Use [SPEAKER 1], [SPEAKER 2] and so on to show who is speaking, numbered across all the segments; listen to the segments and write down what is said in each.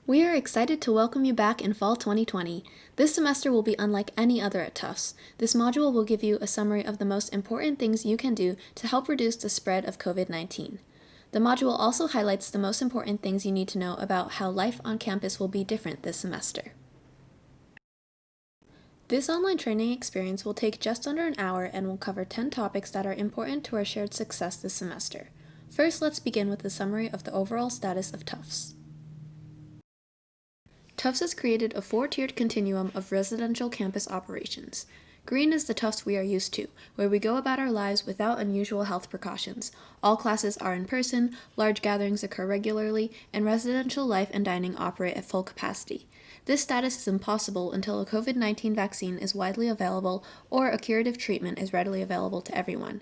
[SPEAKER 1] We are excited to welcome you back in fall 2020. This semester will be unlike any other at Tufts. This module will give you a summary of the most important things you can do to help reduce the spread of COVID-19. The module also highlights the most important things you need to know about how life on campus will be different this semester. This online training experience will take just under an hour and will cover 10 topics that are important to our shared success this semester. First, let's begin with a summary of the overall status of Tufts. Tufts has created a 4-tiered continuum of residential campus operations. Green is the Tufts we are used to, where we go about our lives without unusual health precautions. All classes are in person, large gatherings occur regularly, and residential life and dining operate at full capacity. This status is impossible until a COVID-19 vaccine is widely available or a curative treatment is readily available to everyone.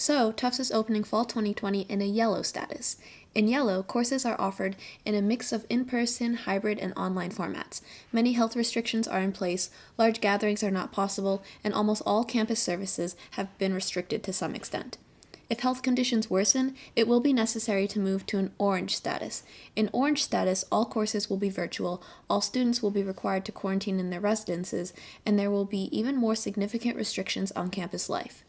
[SPEAKER 1] So, Tufts is opening fall 2020 in a yellow status. In yellow, courses are offered in a mix of in-person, hybrid, and online formats. Many health restrictions are in place, large gatherings are not possible, and almost all campus services have been restricted to some extent. If health conditions worsen, it will be necessary to move to an orange status. In orange status, all courses will be virtual, all students will be required to quarantine in their residences, and there will be even more significant restrictions on campus life.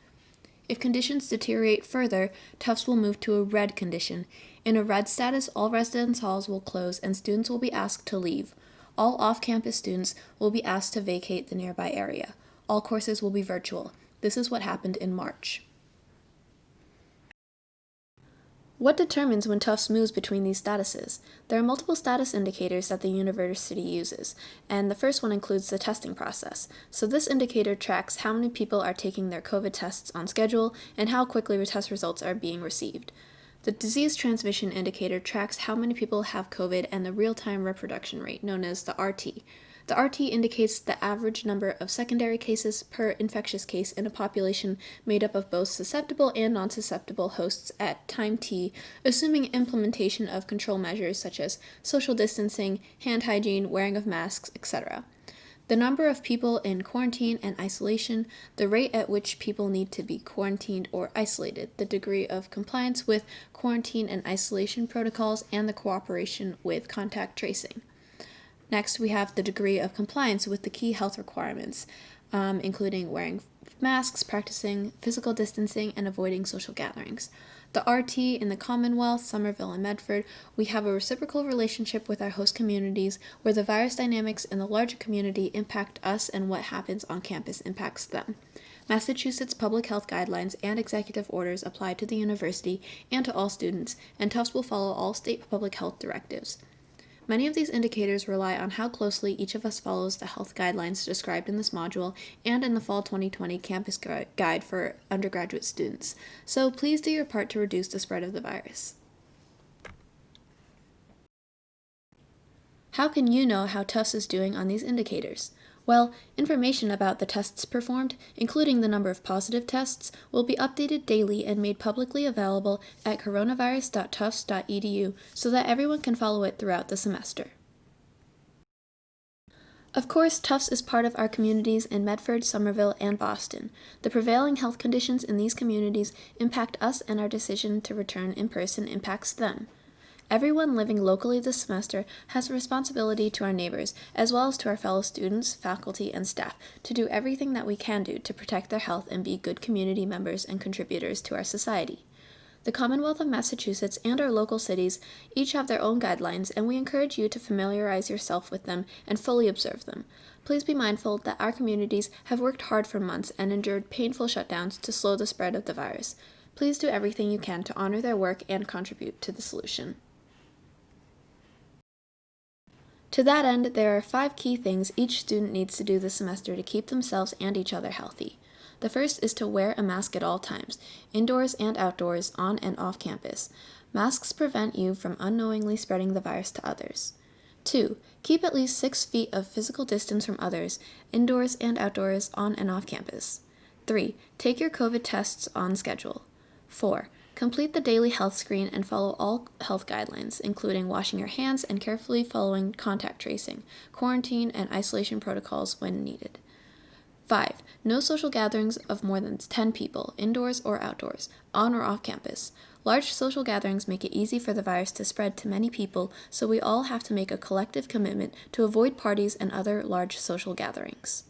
[SPEAKER 1] If conditions deteriorate further, Tufts will move to a red condition. In a red status, all residence halls will close and students will be asked to leave. All off-campus students will be asked to vacate the nearby area. All courses will be virtual. This is what happened in March. What determines when Tufts moves between these statuses? There are multiple status indicators that the university uses, and the first one includes the testing process. So this indicator tracks how many people are taking their COVID tests on schedule and how quickly the test results are being received. The disease transmission indicator tracks how many people have COVID and the real-time reproduction rate, known as the RT. The RT indicates the average number of secondary cases per infectious case in a population made up of both susceptible and non-susceptible hosts at time t, assuming implementation of control measures such as social distancing, hand hygiene, wearing of masks, etc. The number of people in quarantine and isolation, the rate at which people need to be quarantined or isolated, the degree of compliance with quarantine and isolation protocols, and the cooperation with contact tracing. Next, we have the degree of compliance with the key health requirements, including wearing masks, practicing physical distancing, and avoiding social gatherings. The RT in the Commonwealth, Somerville, and Medford, we have a reciprocal relationship with our host communities where the virus dynamics in the larger community impact us and what happens on campus impacts them. Massachusetts public health guidelines and executive orders apply to the university and to all students, and Tufts will follow all state public health directives. Many of these indicators rely on how closely each of us follows the health guidelines described in this module and in the Fall 2020 Campus Guide for undergraduate students, so please do your part to reduce the spread of the virus. How can you know how Tufts is doing on these indicators? Well, information about the tests performed, including the number of positive tests, will be updated daily and made publicly available at coronavirus.tufts.edu so that everyone can follow it throughout the semester. Of course, Tufts is part of our communities in Medford, Somerville, and Boston. The prevailing health conditions in these communities impact us, and our decision to return in person impacts them. Everyone living locally this semester has a responsibility to our neighbors, as well as to our fellow students, faculty, and staff, to do everything that we can do to protect their health and be good community members and contributors to our society. The Commonwealth of Massachusetts and our local cities each have their own guidelines, and we encourage you to familiarize yourself with them and fully observe them. Please be mindful that our communities have worked hard for months and endured painful shutdowns to slow the spread of the virus. Please do everything you can to honor their work and contribute to the solution. To that end, there are 5 key things each student needs to do this semester to keep themselves and each other healthy. The first is to wear a mask at all times, indoors and outdoors, on and off campus. Masks prevent you from unknowingly spreading the virus to others. 2. Keep at least 6 feet of physical distance from others, indoors and outdoors, on and off campus. 3. Take your COVID tests on schedule. 4. Complete the daily health screen and follow all health guidelines, including washing your hands and carefully following contact tracing, quarantine, and isolation protocols when needed. 5. No social gatherings of more than 10 people, indoors or outdoors, on or off campus. Large social gatherings make it easy for the virus to spread to many people, so we all have to make a collective commitment to avoid parties and other large social gatherings.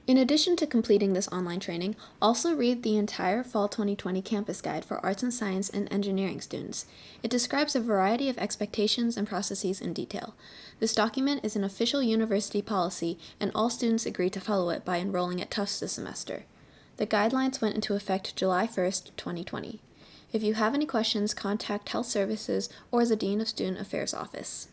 [SPEAKER 1] In addition to completing this online training, also read the entire Fall 2020 Campus Guide for Arts and Science and Engineering students. It describes a variety of expectations and processes in detail. This document is an official university policy, and all students agree to follow it by enrolling at Tufts this semester. The guidelines went into effect July 1st, 2020. If you have any questions, contact Health Services or the Dean of Student Affairs office.